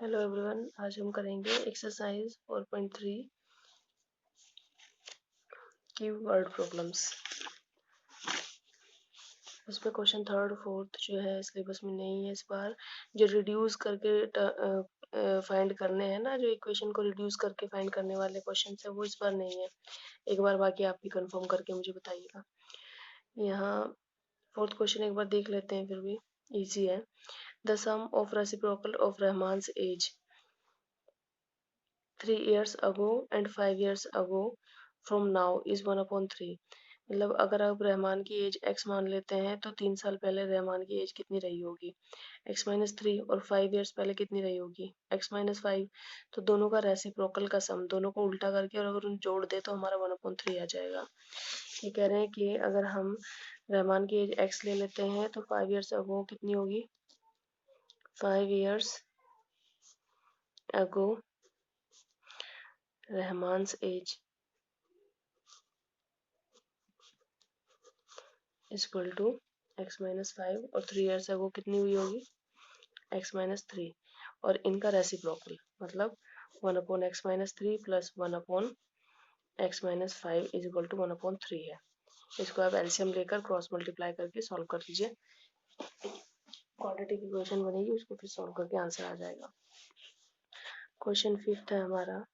Hello everyone, आज हम करेंगे एक्सरसाइज 4.3 की वर्ड प्रॉब्लम्स। इसमें क्वेश्चन थर्ड फोर्थ जो है सिलेबस में नहीं है इस बार। जो रिड्यूस करके फाइंड करने हैं ना, जो इक्वेशन को रिड्यूस करके फाइंड करने वाले क्वेश्चन है वो इस बार नहीं है। एक बार बाकी आप भी कंफर्म करके मुझे बताइएगा। यहाँ फोर्थ क्वेश्चन एक बार देख लेते हैं, फिर भी इजी है। The sum of reciprocal of Rahman's age 3 years ago and 5 years ago from now is 1/3। मतलब अगर आप रहमान की एज x मान लेते हैं तो 3 साल पहले रहमान की एज कितनी रही होगी, x-3, और 5 years पहले कितनी रही होगी, x-5। तो दोनों का रेसिप्रोकल का सम, दोनों को उल्टा करके और अगर उन जोड़ दे तो हमारा 1/3 आ जाएगा। ये कह रहे हैं कि अगर हम रहमान की एज x ले लेते हैं तो 5 years ago कितनी होगी, 5 years ago Rahman's age is equal to x-5 और 3 years ago कितनी हुई होगी, x-3। और इनका रेसिप्रोकल मतलब 1/x-3 plus 1/x-5 is equal to 1/3 है। इसको आप एलसीएम लेकर क्रॉस मल्टीप्लाई करके सॉल्व कर लीजिए। क्वाड्रेटिक इक्वेशन बनेगी, उसको फिर सॉल्व करके आंसर आ जाएगा। क्वेश्चन फिफ्थ है हमारा।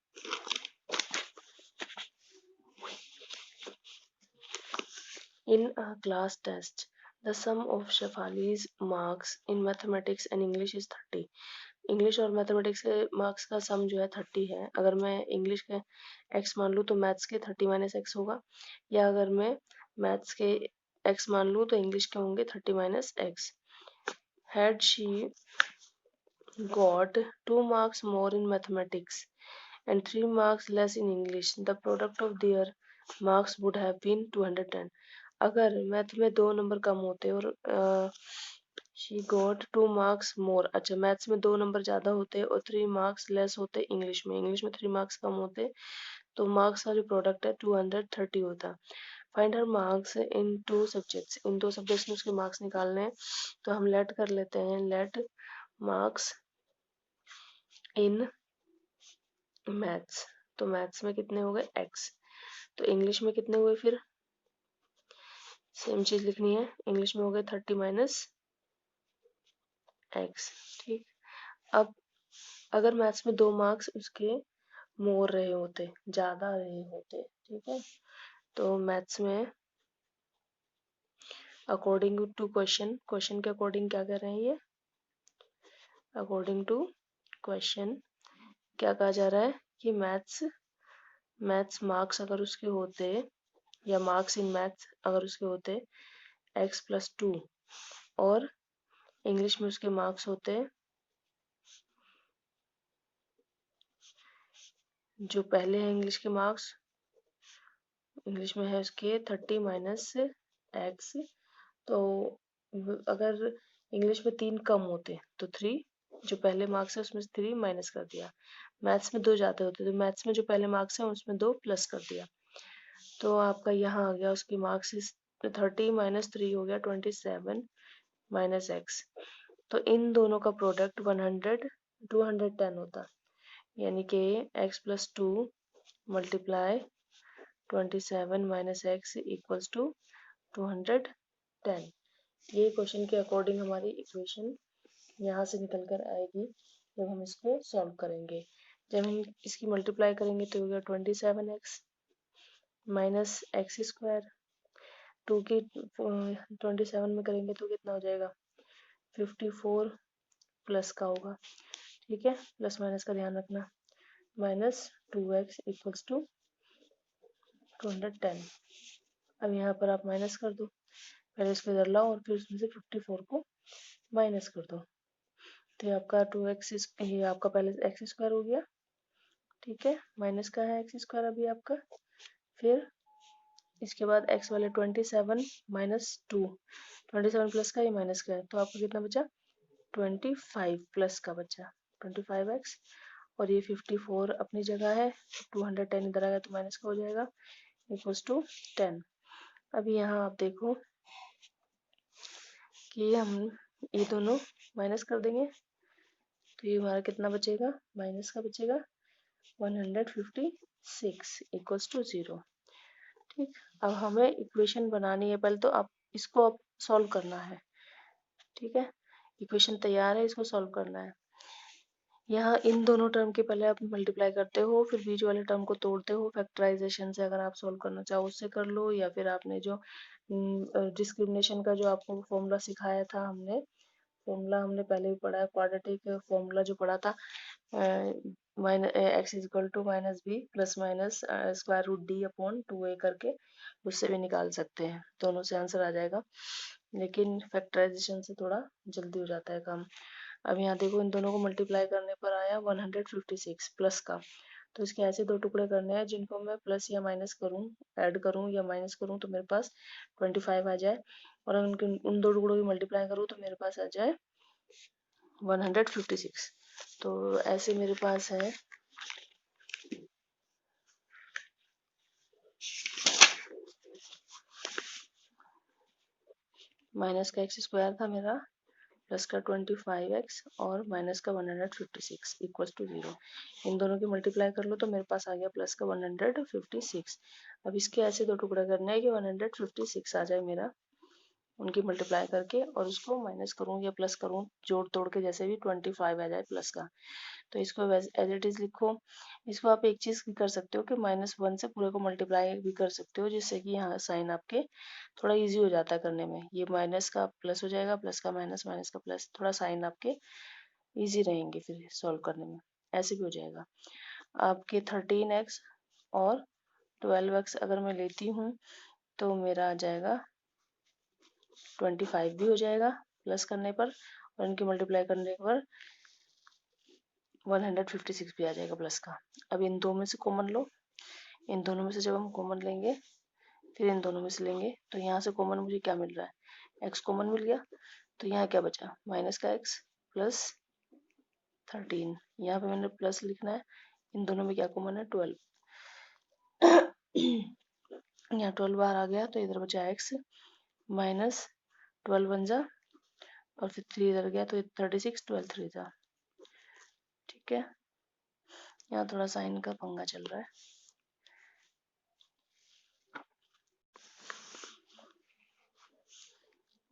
In a class test, the sum of Shefali's marks in mathematics and English is 30। English और मैथमेटिक्स के मार्क्स का सम जो है 30 है। अगर मैं इंग्लिश के x मान लूँ तो मैथ्स के 30 - x होगा, या अगर मैं मैथ्स के x मान लूँ तो इंग्लिश के होंगे 30 - x। Had she got 2 marks more in mathematics and 3 marks less in English, the product of their marks would have been 210। अगर मैथ में 2 नंबर कम होते और शी गॉट 2 मार्क्स मोर, अच्छा मैथ्स में 2 नंबर ज़्यादा होते और 3 मार्क्स लेस होते इंग्लिश में 3 मार्क्स कम होते, तो मार्क्स का जो प्रोडक्ट है 230 होता। Find her marks in 2 subjects, in 2 subjects में उसके मार्क्स निकालने हैं। तो हम लेट कर लेते हैं, लेट मार्क्स इन मैथ्स। तो मैथ्स में कितने हो गए x, तो इंग्लिश में कितने हुए, फिर सेम चीज लिखनी है, इंग्लिश में हो गए 30 - x। ठीक, अब अगर मैथ्स में 2 मार्क्स उसके मोर रहे होते, ज्यादा रहे होते, ठीक है, तो मैथ्स में अकॉर्डिंग टू क्वेश्चन, क्वेश्चन के अकॉर्डिंग क्या कर रहे हैं ये, अकॉर्डिंग टू क्वेश्चन क्या कहा जा रहा है कि मैथ्स मार्क्स अगर उसके होते, या मार्क्स इन मैथ्स अगर उसके होते x+2, और इंग्लिश में उसके मार्क्स होते जो पहले है इंग्लिश के मार्क्स, इंग्लिश में है उसके 30 - x। तो अगर इंग्लिश में 3 कम होते तो 3, जो पहले मार्क्स है उसमें से 3 माइनस कर दिया। मैथ्स में 2 ज्यादा होते तो मैथ्स में जो पहले मार्क्स है उसमें 2 प्लस कर दिया। तो आपका यहाँ आ गया उसके मार्क्स 30 - 3 हो गया 27 - x। तो इन दोनों का प्रोडक्ट 210 होता, यानी कि x+2 multiply 27 - x equals to 210। ये क्वेश्चन के अकॉर्डिंग हमारी इक्वेशन यहाँ से निकल कर आएगी जब हम इसको सॉल्व करेंगे। जब हम इसकी मल्टीप्लाई करेंगे तो होगा 27x माइनस x², 2 की 27 में करेंगे तो कितना हो जाएगा, 54 प्लस का होगा, ठीक है, प्लस माइनस का ध्यान रखना, माइनस 2x इक्वल्स टू 210। अब यहाँ पर आप माइनस कर दो, पहले इसको इधर लाओ और फिर उसमें से 54 को माइनस कर दो, तो ये आपका 2x, ये आपका पहले x² हो गया, ठीक है, माइनस का है x² अभी आपका, फिर इसके बाद x वाले 27 - 2, 27 प्लस का, ये माइनस का है, तो आपको कितना बचा, 25 प्लस का बचा 25x, और ये 54 अपनी जगह है, 210 इधर आएगा तो माइनस का हो जाएगा, इक्वल्स टू 10। अभी यहाँ आप देखो कि हम ये दोनों माइनस कर देंगे, तो ये हमारा कितना बचेगा, माइनस का बचेगा 156 इक्वल्स टू 0। ठीक, अब हमें इक्वेशन बनानी है, पहले तो आप इसको अब सॉल्व करना है। ठीक है, इक्वेशन तैयार है, इसको सॉल्व करना है। यहाँ इन दोनों टर्म के पहले आप मल्टीप्लाई करते हो, फिर बीच वाले टर्म को तोड़ते हो फैक्टराइजेशन से। अगर आप सॉल्व करना चाहो उससे कर लो, या फिर आपने जो डिस्क्रिमिनेशन का जो आपको फॉर्मूला सिखाया था, फॉर्मूला हमने पहले भी पढ़ा है, क्वाड्रेटिक फॉर्मूला जो पढ़ा था, minus x is equal to minus B plus minus square root D upon 2a करके, उससे भी निकाल सकते हैं, दोनों से आंसर आ जाएगा। लेकिन फैक्टराइजेशन से थोड़ा जल्दी हो जाता है काम। अब यहाँ देखो, इन दोनों को मल्टीप्लाई करने पर आया 156 प्लस का। तो इसके ऐसे दो टुकड़े करने हैं जिनको मैं प्लस या माइनस करूँ, ऐड करूँ या माइनस करूँ, तो मेरे पास 25 आ जाए। और उनके उन दो टुकड़ों की मल्टीप्लाई करूँ तो मेरे पास आ जाए 156। तो ऐसे मेरे पास है माइनस का एक्स स्क्वायर था मेरा, प्लस का 25x और माइनस का 156 इक्वल्स टू 0। इन दोनों की मल्टीप्लाई कर लो तो मेरे पास आ गया प्लस का 156। अब इसके ऐसे दो टुकड़े करने हैं कि 156 आ जाए मेरा, उनकी मल्टीप्लाई करके, और उसको माइनस करूँ या प्लस करूँ, जोड़ तोड़ के जैसे भी 25 आ जाए प्लस का। तो इसको एज इट इज लिखो। इसको आप एक चीज कर सकते हो कि -1 से पूरे को मल्टीप्लाई भी कर सकते हो, जिससे कि यहाँ साइन आपके थोड़ा इजी हो जाता है करने में। ये माइनस का प्लस हो जाएगा, प्लस का माइनस, माइनस का प्लस, थोड़ा साइन आपके इजी रहेंगे फिर सॉल्व करने में, ऐसे भी हो जाएगा। आपके 13x और 12x अगर मैं लेती हूँ तो मेरा आ जाएगा 25 भी हो जाएगा प्लस करने पर, और इनकी मल्टीप्लाई करने पर 156 भी आ जाएगा प्लस का। अब इन दो में से कॉमन लो, इन दोनों में से जब हम कॉमन लेंगे, फिर इन दोनों में से लेंगे, तो यहाँ से कॉमन मुझे क्या मिल रहा है, x कॉमन मिल गया। तो यहाँ क्या बचा, माइनस का x प्लस 13, यहाँ पे मैंने प्लस लिखना है। इन दोनों में क्या कॉमन है, 12। यहाँ 12 बाहर आ गया तो इधर बचा x माइनस 12 बन जा, और फिर 3 इधर गया तो 36, 12 3 था। ठीक है, यहाँ थोड़ा साइन का पंगा चल रहा है।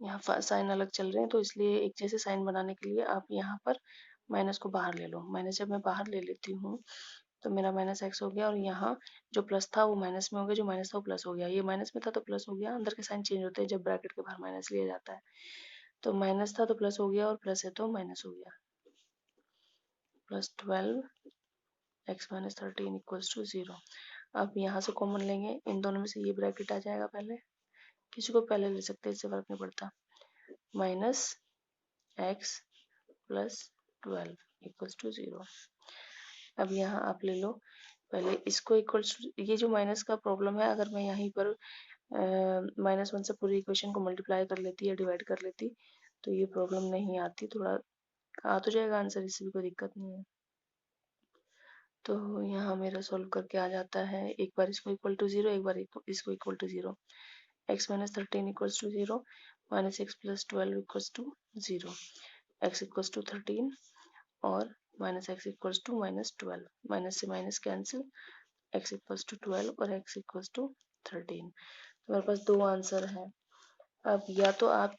यहाँ साइन अलग चल रहे हैं, तो इसलिए एक जैसे साइन बनाने के लिए आप यहाँ पर माइनस को बाहर ले लो। माइनस जब मैं बाहर ले लेती हूँ तो मेरा माइनस एक्स हो गया, और यहाँ जो प्लस था वो माइनस में हो गया, जो माइनस था वो प्लस हो गया। ये माइनस में था तो प्लस हो गया, अंदर के साइन चेंज होते हैं जब ब्रैकेट के बाहर माइनस लिया जाता है। तो माइनस था तो प्लस हो गया, और प्लस है तो माइनस हो गया। Plus 12 x minus 13 equals to 0। अब यहाँ से कॉमन लेंगे, इन दोनों में से ये ब्रैकेट आ जाएगा पहले, किसी को पहले ले सकते हैं, इससे फर्क नहीं पड़ता। Minus x plus 12 equals to 0। अब यहाँ आप ले लो पहले इसको इक्वल्स, ये जो माइनस का प्रॉब्लम है, अगर मैं यहीं पर -1 से पूरी इक्वेशन को मल्टीप्लाई कर लेती या डिवाइड कर लेती तो ये प्रॉब्लम नहीं आती, थोड़ा आ तो जाएगा आंसर, इससे भी कोई दिक्कत नहीं है। तो यहाँ मेरा सॉल्व करके आ जाता है, एक बार इसको इक्वल टू 0, एक बार इसको equal to 0। X minus 13 equals to 0, minus x plus 12 equals to 0, X equals to 13 और minus X equals to -12, minus से minus cancel, X equals to 12 और एक्स इक्वल्स टू 13। तो मेरे पास दो आंसर है। अब या तो आप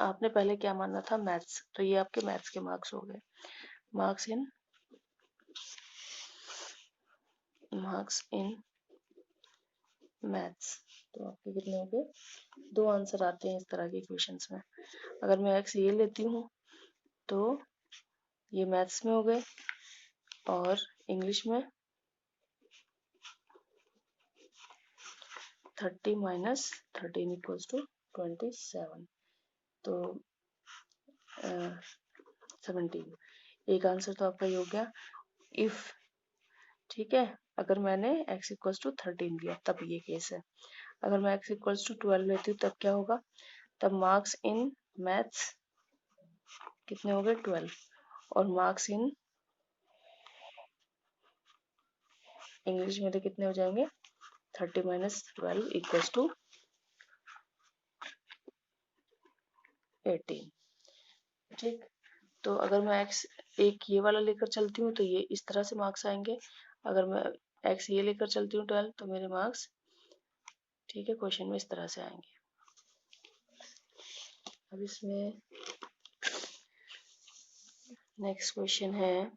आपने पहले क्या माना था, मैथ्स, तो ये आपके मैथ्स के मार्क्स हो गए, मार्क्स इन मैथ्स। तो आपके कितने हो गए, दो आंसर आते हैं इस तरह के इक्वेशंस में। अगर मैं एक्स ये लेती हूँ तो ये मैथ्स में हो गए, और इंग्लिश में 30 माइनस 13 इक्वल्स टू 27, तो 17। एक आंसर तो आपका ये हो गया इफ। ठीक है, अगर मैंने x इक्वल्स टू 13 लिया तब ये केस है। अगर मैं x इक्वल्स टू 12 लेती हूँ तब क्या होगा, तब मार्क्स इन मैथ्स कितने हो गए, 12, और मार्क्स इन इंग्लिश मेरे कितने हो जाएंगे, 30 माइनस 12 इक्वल्स टू 18। ठीक, तो अगर मैं x एक ये वाला लेकर चलती हूँ तो ये इस तरह से मार्क्स आएंगे। अगर मैं x ये लेकर चलती हूँ 12 तो मेरे मार्क्स, ठीक है, क्वेश्चन में इस तरह से आएंगे। अब इसमें नेक्स्ट क्वेश्चन है,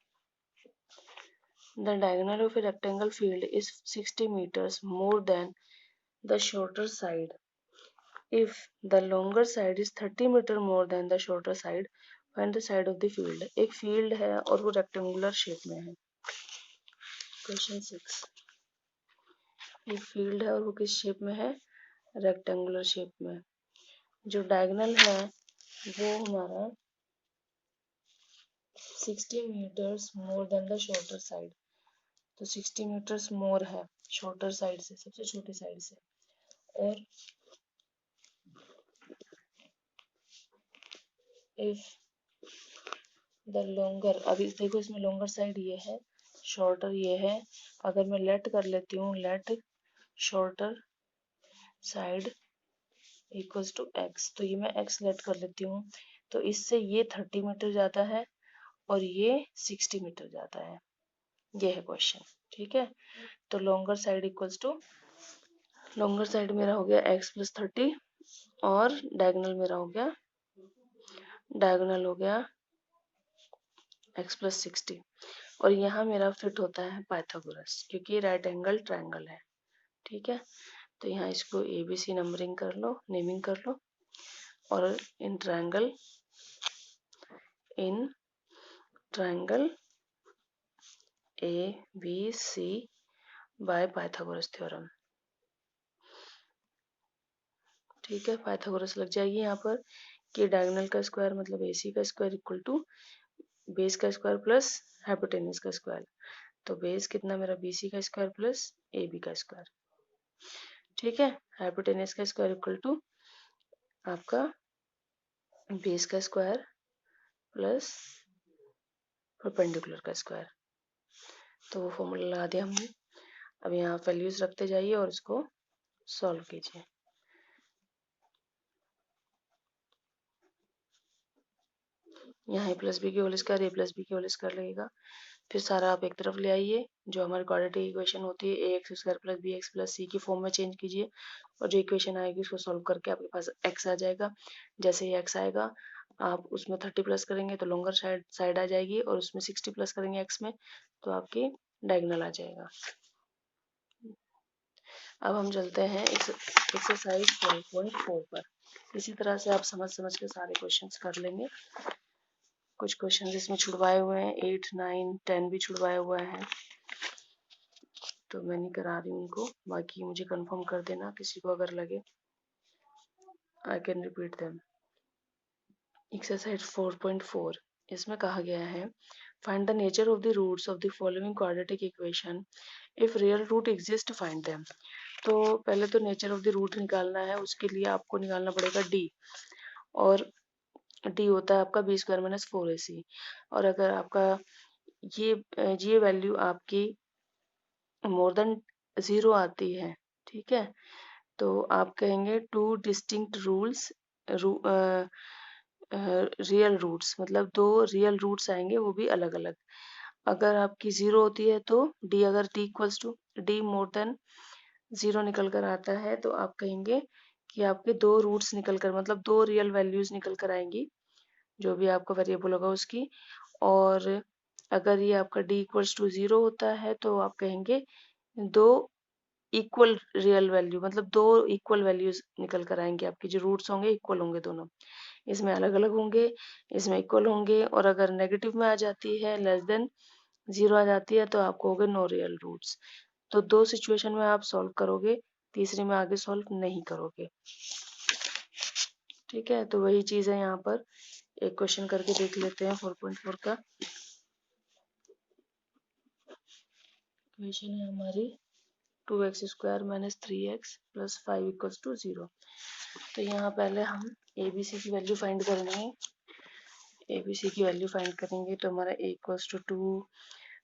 the diagonal of a rectangle field is 60 meters more than the shorter side. If the longer side is 30 meter more than the shorter side, find the side of the field. एक field है और वो rectangular shape में है। Question 6, एक field है और वो किस शेप में है, रेक्टेंगुलर शेप में। जो डायगोनल है वो हमारा 60 meters more than the shorter side, तो 60 meters more है शॉर्टर साइड से, सबसे छोटी साइड से। और इफ द लॉन्गर, अभी देखो इसमें लॉन्गर साइड ये है, शॉर्टर ये है। अगर मैं लेट कर लेती हूँ, let shorter side equals to x, तो ये मैं एक्स लेट कर लेती हूँ, तो इससे ये 30 मीटर जाता है और ये 60 मीटर जाता है। ये है क्वेश्चन, ठीक है। तो longer side equals to, longer side मेरा हो गया x प्लस 30 और डायगोनल मेरा हो गया, डायगोनल हो गया x प्लस 60। और यहाँ मेरा फिट होता है पाइथागोरस, क्योंकि ये राइट एंगल ट्रायंगल है, ठीक है। तो यहाँ इसको ABC नंबरिंग कर लो, नेमिंग कर लो। और in triangle ABC by Pythagoras theorem, ठीक है। पाइथागोरस लग जाएगी यहाँ पर कि डायगोनल का स्क्वायर मतलब AC का स्क्वायर इक्वल टू बेस का स्क्वायर प्लस हाइपोटेन्यूज का स्क्वायर। तो बेस कितना मेरा BC का स्क्वायर प्लस AB का स्क्वायर, ठीक है। हाइपोटेन्यूज का स्क्वायर इक्वल टू आपका बेस का स्क्वायर प्लस परपेंडिकुलर का स्क्वायर। तो वो फॉर्मूला लगा दिया हमने। अब यहाँ वैल्यूज रखते जाइए और इसको सॉल्व कीजिए। यहाँ a प्लस बी की whole square, a plus B की होल स्क्वायर लगेगा। फिर सारा आप एक तरफ ले आइए, जो हमारी क्वाड्रेटिक इक्वेशन होती है ax square plus bx plus c की फॉर्म में चेंज कीजिए, और जो इक्वेशन आएगी उसको सॉल्व करके आपके पास x आ जाएगा। जैसे ही x आएगा आप उसमें 30 प्लस करेंगे तो लॉन्गर साइड आ जाएगी, और उसमें 60 प्लस करेंगे x में तो आपकी डायगोनल आ जाएगा। अब हम चलते हैं एक्सरसाइज 4.4 पर। इसी तरह से आप समझ के सारे क्वेश्चंस कर लेंगे। कुछ क्वेश्चन इसमें छुड़वाए हुए हैं, 8, 9, 10 भी छुड़वाए हुए हैं, तो मैं नहीं करा रही हूँ उनको। बाकी मुझे कंफर्म कर देना, किसी को अगर लगे I can repeat them. Exercise 4.4, इसमें कहा गया है find the nature of the roots of the following quadratic equation, if real root exist find them. तो पहले तो नेचर ऑफ द रूट निकालना है, उसके लिए आपको निकालना पड़ेगा d, और d होता है आपका b स्क्वायर माइनस 4ac। और अगर आपका ये वैल्यू आपकी मोर देन 0 आती है, ठीक है, तो आप कहेंगे two distinct rules, real roots, मतलब दो रियल रूट्स आएंगे, वो भी अलग अलग। अगर आपकी 0 होती है तो d, अगर d equals to d more than 0 निकल कर आता है तो आप कहेंगे कि आपके दो रूट्स निकल कर, मतलब दो रियल वैल्यूज निकल कर आएंगी, जो भी आपका वेरिएबल होगा उसकी। और अगर ये आपका d इक्वल्स टू 0 होता है तो आप कहेंगे दो इक्वल रियल वैल्यू, मतलब दो इक्वल वैल्यूज निकल कर आएंगे, आपके जो रूट्स होंगे इक्वल होंगे दोनों। इसमें अलग अलग होंगे, इसमें इक्वल होंगे। और अगर नेगेटिव में आ जाती है, लेस देन 0 आ जाती है, तो आपको होगे नो रियल रूट्स। तो दो सिचुएशन में आप सॉल्व करोगे, तीसरी में आगे सॉल्व नहीं करोगे, ठीक है। तो वही चीज है यहाँ पर। एक क्वेश्चन करके देख लेते हैं 4.4 का। क्वेश्चन है हमारी 2x square minus 3x plus 5 equals to 0। तो यहाँ पहले हम ABC की वैल्यू फाइंड करेंगे। ABC की वैल्यू फाइंड करेंगे तो हमारा a equals to 2,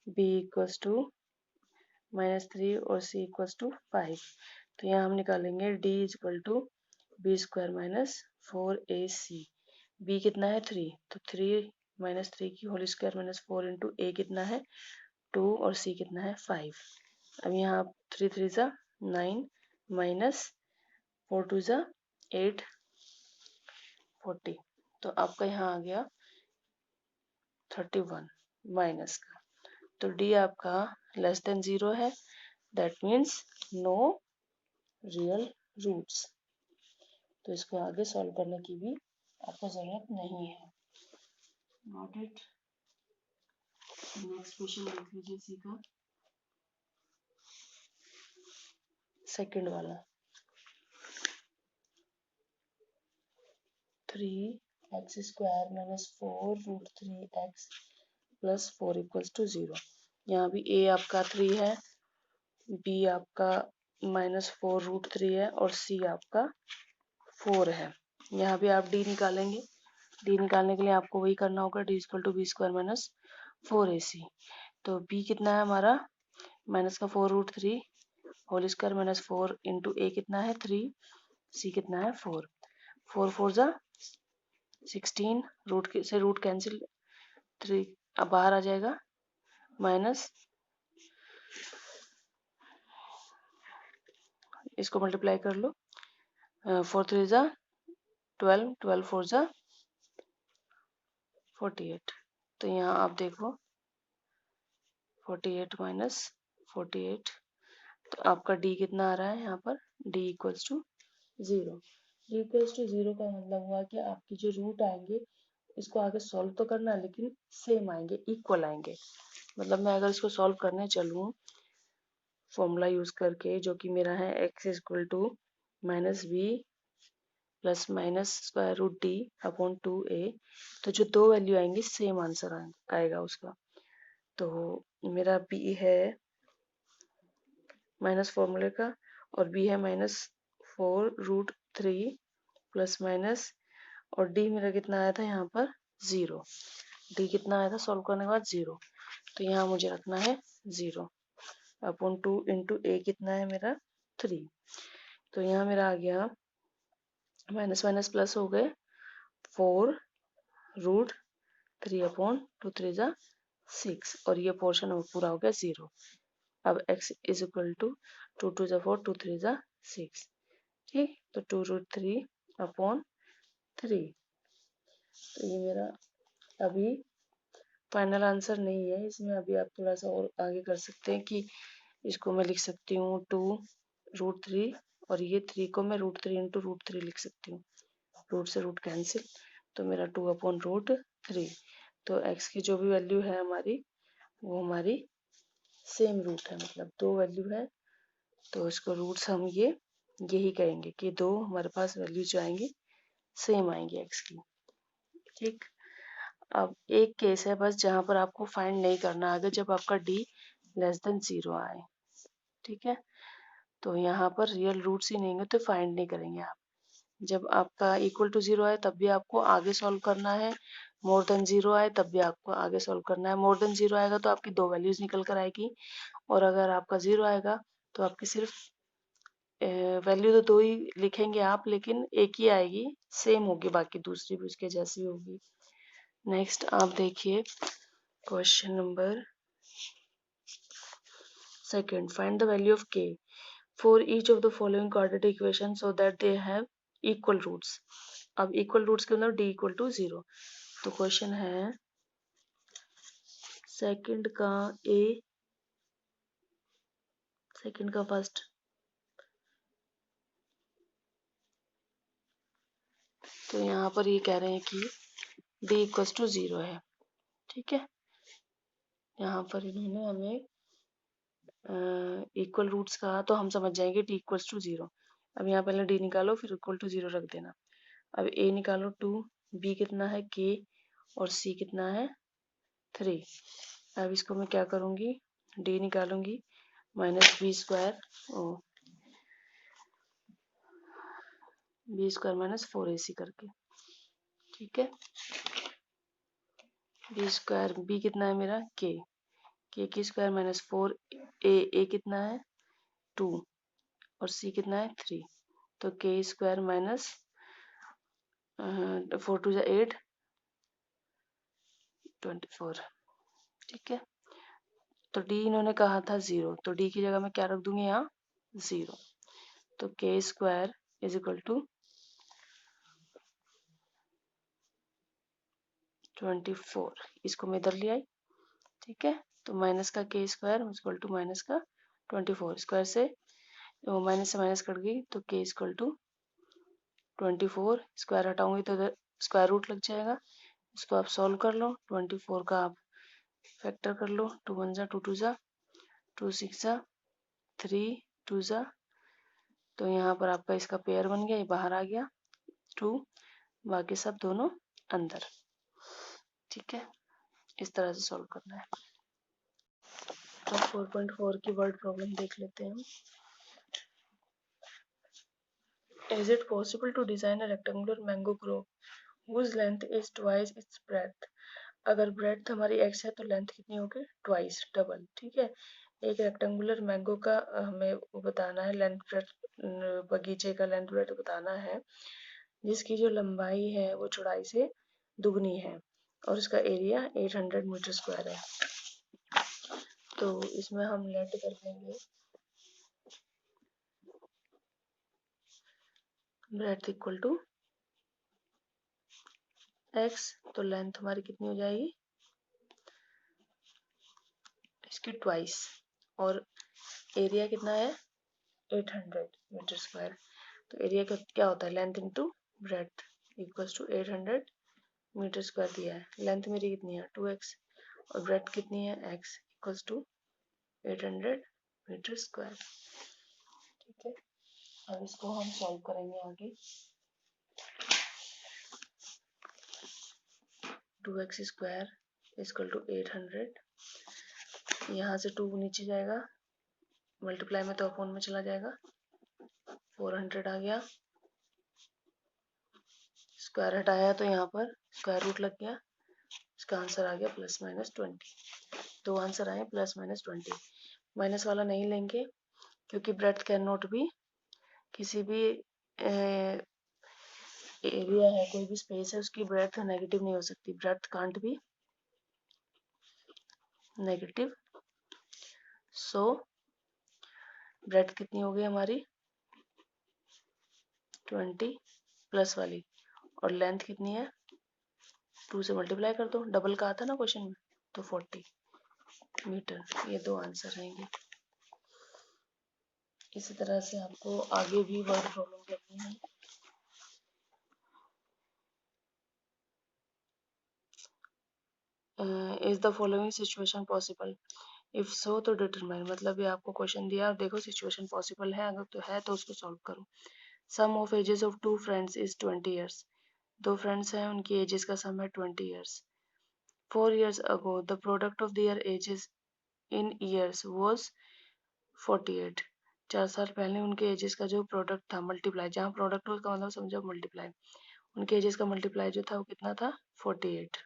b equals to minus 3 और c इक्वल्स टू 5। तो यहाँ हम निकालेंगे d equal to B square minus 4ac। b कितना है 3, तो 3 माइनस 3 की होल स्क्वायर माइनस 4 इंटू ए कितना है 2 और सी कितना है 5। अब यहाँ 3 3 ज़ा 9 माइनस 4 2 ज़ा 8 40। तो आपका यहाँ आ गया 31 माइनस का। तो डी आपका लेस देन 0 है, that means no real roots. तो इसको आगे सॉल्व करने की भी आपको ज़रूरत नहीं है। Note it. नेक्स्ट क्वेश्चन देख लीजिए सी का सेकंड वाला। 3x square minus 4 root 3x plus 4 equals to 0। यहाँ भी a आपका 3 है, b आपका माइनस 4 रूट 3 है और c आपका 4 है। यहाँ भी आप d निकालेंगे। d निकालने के लिए आपको वही करना होगा, d equal to B square minus 4ac। तो b कितना है हमारा माइनस का 4 root 3 whole square minus 4 into a कितना है 3, c कितना है 4। 4 4 ज़ा 16, रूट से रूट कैंसिल, 3 अब बाहर आ जाएगा माइनस, इसको मल्टीप्लाई कर लो। 4 3 ज़ा 12, 12 4 ज़ा 48। तो यहाँ आप देखो 48 माइनस 48, तो आपका d कितना आ रहा है यहाँ पर d equals to 0। d equals to 0 का मतलब हुआ कि आपकी जो रूट आएंगे इसको आगे सॉल्व तो करना है लेकिन सेम आएंगे, इक्वल आएंगे। मतलब मैं अगर इसको सॉल्व करने चलूँ फॉर्मूला यूज करके, जो कि मेरा है x equal to minus B plus minus square root D upon 2a, तो जो दो वैल्यू आएंगी सेम आंसर आएगा उसका। तो मेरा b है माइनस फॉर्मूले का और b है माइनस 4 रूट 3 प्लस माइनस, और d मेरा कितना आया था यहाँ पर 0। d कितना आया था सॉल्व करने के बाद 0, तो यहाँ मुझे रखना है 0 अपॉन 2 इंटू a कितना है मेरा 3। तो यहाँ मेरा आ गया माइनस माइनस प्लस हो गए 4 रूट 3 अपॉन 2 3 ज़ा 6, और ये पोर्शन पूरा हो गया 0। अब x इज इक्वल टू 2 2 ज़ा 4 2 3 ज़ा 6, ठीक। तो 2 रूट 3 अपॉन 3। तो ये मेरा अभी फाइनल आंसर नहीं है, इसमें अभी आप थोड़ा सा और आगे कर सकते हैं कि इसको मैं लिख सकती हूँ 2 रूट 3 और ये 3 को मैं रूट 3 इंटू रूट 3 लिख सकती हूँ, रूट से रूट कैंसिल, तो मेरा 2 अपॉन रूट 3। तो x की जो भी वैल्यू है हमारी वो हमारी सेम रूट है, मतलब दो वैल्यू है, तो इसको रूट्स हम यही कहेंगे कि दो हमारे पास वैल्यू जो आएंगी सेम आएंगी x की, ठीक। अब एक केस है बस जहां पर आपको फाइंड नहीं करना, अगर जब आपका d लेस देन 0 आए, ठीक है। तो यहाँ पर रियल रूट्स ही नहीं है तो फाइंड नहीं करेंगे आप। जब आपका इक्वल टू 0 आए तब भी आपको आगे सॉल्व करना है, मोर देन 0 आए तब भी आपको आगे सॉल्व करना है। मोर देन 0 आएगा तो आपकी दो वैल्यूज निकल कर आएगी, और अगर आपका 0 आएगा तो आपकी सिर्फ वैल्यू तो दो ही लिखेंगे आप, लेकिन एक ही आएगी, सेम होगी, बाकी दूसरी भी उसके जैसी होगी। नेक्स्ट आप देखिए question number second, find the value of k for each of the following quadratic equations so that they have equal roots। अब equal roots के मतलब d इक्वल टू 0। तो क्वेश्चन है सेकंड का a, सेकंड का first, तो यहाँ पर ये कह रहे हैं कि d इक्वल्स टू 0 है, ठीक है। यहाँ पर इन्होंने हमें इक्वल रूट्स कहा तो हम समझ जाएंगे d इक्वल्स टू 0। अब यहाँ पहले d निकालो फिर इक्वल टू 0 रख देना। अब a निकालो 2, b कितना है k और c कितना है 3। अब इसको मैं क्या करूँगी, d निकालूंगी minus B square minus 4ac करके, ठीक है। बी स्क्वायर, बी कितना है मेरा k की स्क्वायर माइनस 4, ए कितना है 2 और c कितना है 3, तो k स्क्वायर माइनस 4 2 8 24। ठीक है, तो d इन्होंने कहा था 0, तो d की जगह मैं क्या रख दूंगी यहाँ 0। तो k square is equal to 24, इसको मैं इधर ले आई। ठीक है, तो माइनस का k square equal to minus का 24, स्क्वायर से माइनस कट गई तो k इक्वल टू 24, स्क्वायर हटाऊंगी तो इधर स्क्वायर रूट लग जाएगा। इसको आप सॉल्व कर लो, 24 का आप फैक्टर कर लो, 2 1 जा 2 2 जा 2 6 जा 3 2 जा, तो यहाँ पर आपका इसका पेयर बन गया, ये बाहर आ गया 2, बाकी सब दोनों अंदर। ठीक है, इस तरह से सॉल्व करना है। तो 4.4 की वर्ड प्रॉब्लम देख लेते हैं। Is it possible to design a rectangular mango grove whose length is twice its breadth? अगर ब्रेड्थ हमारी x है तो लेंथ कितनी होगी, ट्वाइस, डबल। ठीक है, एक रेक्टेंगुलर मैंगो का हमें वो बताना है, लेंथ ब्रेड्थ, बगीचे का लेंथ ब्रेड्थ बताना है, जिसकी जो लंबाई है वो चौड़ाई से दुगनी है और इसका एरिया 800 मीटर स्क्वायर है। तो इसमें हम लेट कर देंगे ब्रेड्थ इक्वल टू x, तो लेंथ हमारी कितनी हो जाएगी इसकी ट्वाइस, और एरिया कितना है 800 मीटर स्क्वायर। तो एरिया का क्या होता है, length into breadth equals to 800 metre square दिया है। लेंथ मेरी कितनी है 2x और ब्रेड्थ कितनी है x equals to 800 metre square. ठीक है, अब इसको हम सॉल्व करेंगे आगे। 2x स्क्वायर इक्वल टू 800, यहाँ से 2 नीचे जाएगा, मल्टीप्लाई में तो अपोन में चला जाएगा, 400 आ गया, स्क्वायर हटाया तो यहाँ पर स्क्वायर रूट लग गया, इसका आंसर आ गया प्लस माइनस 20। दो आंसर आए प्लस माइनस 20। माइनस वाला नहीं लेंगे क्योंकि ब्रेड्थ कैन नॉट भी, किसी भी एरिया है, कोई भी स्पेस है, उसकी ब्रेड्थ नेगेटिव नहीं हो सकती, ब्रेड्थ कांट भी नेगेटिव। सो ब्रेड्थ कितनी हो गई हमारी 20 प्लस वाली, और लेंथ कितनी है 2 से मल्टीप्लाई कर दो, डबल का आता ना क्वेश्चन में, तो 40 मीटर। ये दो आंसर रहेंगे। इसी तरह से आपको आगे भी वर्ड प्रॉब्लम करनी है। Is the following situation possible, if so तो डिटरमाइन, मतलब ये आपको क्वेश्चन दिया और देखो सिचुएशन पॉसिबल है, अगर तो है तो उसको सॉल्व करो। Sum of ages of 2 friends is 20 years, दो फ्रेंड्स हैं उनकी एजेस का सम है 20 years. 4 years ago the product of their ages in years was 48, 4 साल पहले उनके एजेस का जो प्रोडक्ट था, मल्टीप्लाई, जहाँ प्रोडक्ट हो उसका मतलब समझो मल्टीप्लाई, उनके एजेस का मल्टीप्लाई जो था वो कितना था 48।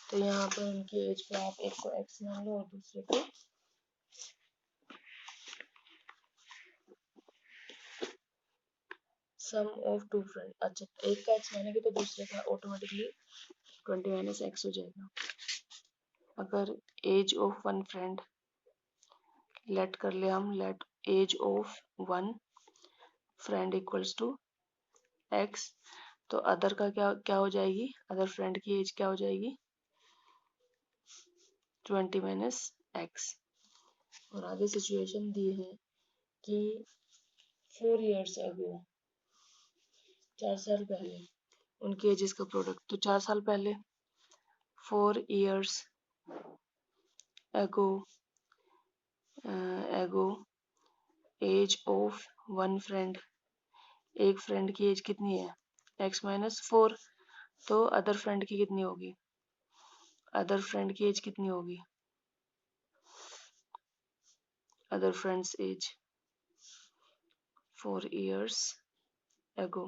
तो यहाँ पर उनकी एज को आप एक को x मान लो और दूसरे को सम ऑफ 2 फ्रेंड, अच्छा एक का x मानेंगे तो दूसरे का ऑटोमेटिकली 20 माइनस x हो जाएगा। अगर age of one friend let कर ले हम, let age of one friend equals to x, तो अदर का क्या क्या हो जाएगी, अदर फ्रेंड की एज क्या हो जाएगी 20 माइनस x। और आगे सिचुएशन दी है कि 4 years ago, 4 साल पहले उनकी एजेस का प्रोडक्ट, तो 4 साल पहले 4 years ago, age of one friend, एक फ्रेंड की एज कितनी है x माइनस 4, तो अदर फ्रेंड की कितनी होगी, अदर फ्रेंड की एज कितनी होगी, other friends age 4 years ago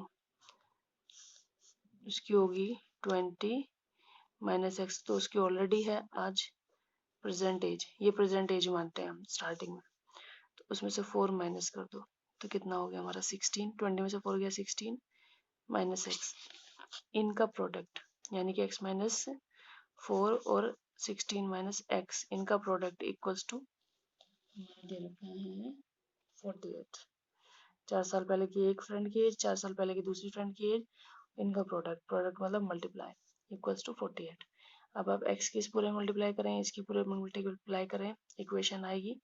उसकी होगी 20 माइनस x, तो उसकी ऑलरेडी है आज प्रेजेंट एज, ये प्रेजेंट एज मानते हैं हम स्टार्टिंग में, तो उसमें से 4 माइनस कर दो तो कितना हो गया हमारा 16, 20 में से 4 गया 16 माइनस x, इनका प्रोडक्ट यानी कि x माइनस 4 और 16 माइनस एक्स, इनका प्रोडक्ट इक्वल्स टू दे रखा है 48। 4 साल पहले की एक फ्रेंड की एज, 4 साल पहले की दूसरी फ्रेंड की एज, इनका प्रोडक्ट मतलब मल्टीप्लाई इक्वल्स टू 48। अब आप x की इस पूरे मल्टीप्लाई करें, इसकी पूरे मल्टीप्लाई करें, इक्वेशन आएगी,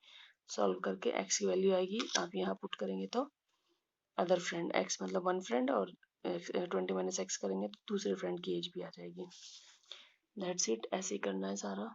सॉल्व करके x की वैल्यू आएगी, आप यहाँ पुट करेंगे तो अदर फ्रेंड, x मतलब वन फ्रेंड, और 20 माइनस एक्स करेंगे तो दूसरे फ्रेंड की एज भी आ जाएगी। दैट्स इट, ऐसे ही करना है सारा।